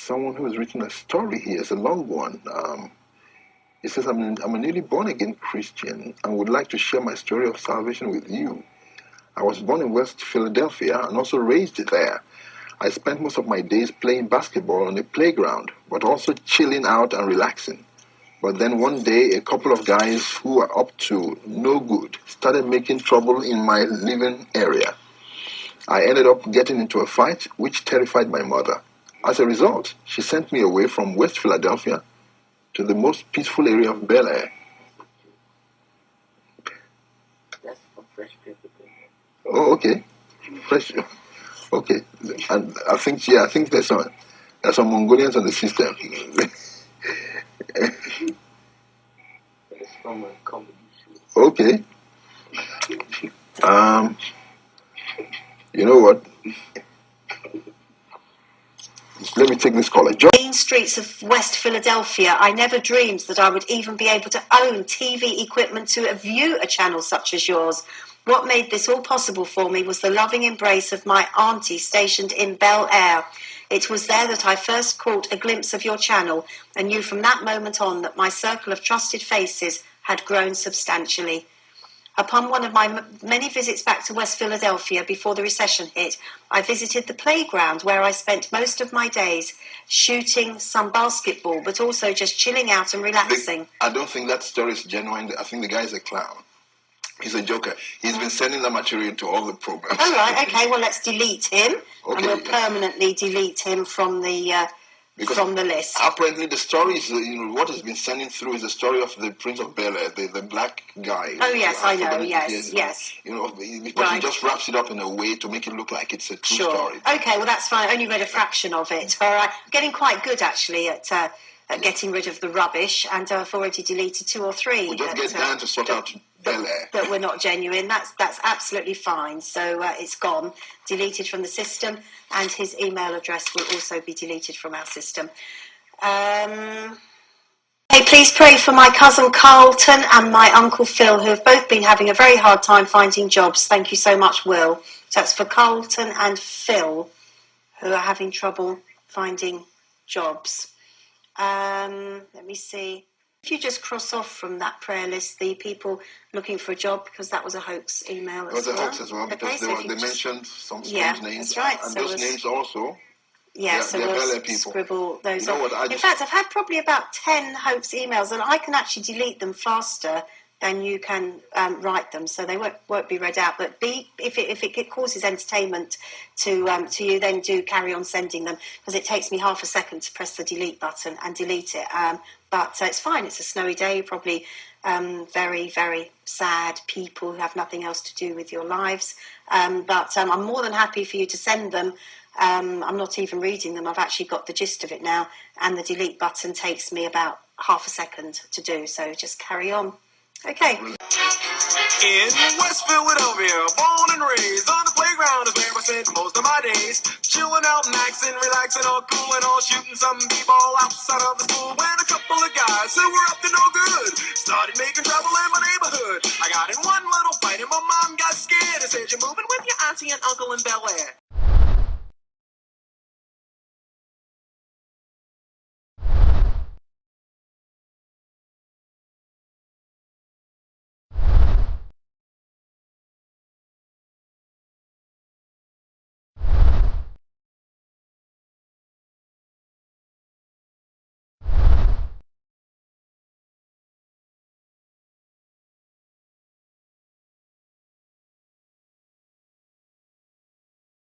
someone who has written a story here. It's a long one. It says, I'm a newly born again Christian and would like to share my story of salvation with you. I was born in West Philadelphia and also raised there. I spent most of my days playing basketball on the playground, but also chilling out and relaxing. But then one day, a couple of guys who were up to no good started making trouble in my living area. I ended up getting into a fight, which terrified my mother. As a result, she sent me away from West Philadelphia to the most peaceful area of Bel Air. That's a fresh paper. Oh, okay. Fresh. Okay. And I think there's some Mongolians on the system. It's from a comedy show. Okay. You know what? Let me take this caller. Main streets of West Philadelphia, I never dreamed that I would even be able to own TV equipment to view a channel such as yours. What made this all possible for me was the loving embrace of my auntie stationed in Bel Air. It was there that I first caught a glimpse of your channel and knew from that moment on that my circle of trusted faces had grown substantially. Upon one of my many visits back to West Philadelphia before the recession hit, I visited the playground where I spent most of my days shooting some basketball, but also just chilling out and relaxing. I don't think that story is genuine. I think the guy is a clown. He's a joker. He's been sending that material to all the programs. All right, okay, well, let's delete him. Okay. And we'll permanently delete him from the list. Apparently, the story is, what has been sending through is the story of the Prince of Bel Air, the black guy. Oh, yes, I know, yes. But he just wraps it up in a way to make it look like it's a true story. Okay, well, that's fine. I only read a fraction of it. All right. I'm getting quite good, actually, at getting rid of the rubbish, and I've already deleted 2 or 3. We'll just get Dan to sort out Bel Air. That were not genuine. That's absolutely fine. So it's gone, deleted from the system, and his email address will also be deleted from our system. Hey, please pray for my cousin Carlton and my uncle Phil, who have both been having a very hard time finding jobs. Thank you so much, Will. So that's for Carlton and Phil, who are having trouble finding jobs. Let me see. If you just cross off from that prayer list the people looking for a job, because that was a hoax email as well. It was a hoax as well, because they mentioned some strange names. That's right. And those names also. Yeah, so we'll scribble those on. In fact, I've had probably about 10 hoax emails, and I can actually delete them faster than you can write them, so they won't be read out. But if it causes entertainment to you, then do carry on sending them, because it takes me half a second to press the delete button and delete it. But it's fine. It's a snowy day. Probably very, very sad people who have nothing else to do with your lives. But I'm more than happy for you to send them. I'm not even reading them. I've actually got the gist of it now, and the delete button takes me about half a second to do. So just carry on. Okay. In West Philadelphia, born and raised on the playground is where I spent most of my days. Chilling out, maxing, relaxing, all cool and all shooting some b-ball outside of the school. When a couple of guys who were up to no good started making trouble in my neighborhood. I got in one little fight and my mom got scared and said, "You're moving with your auntie and uncle in Bel Air."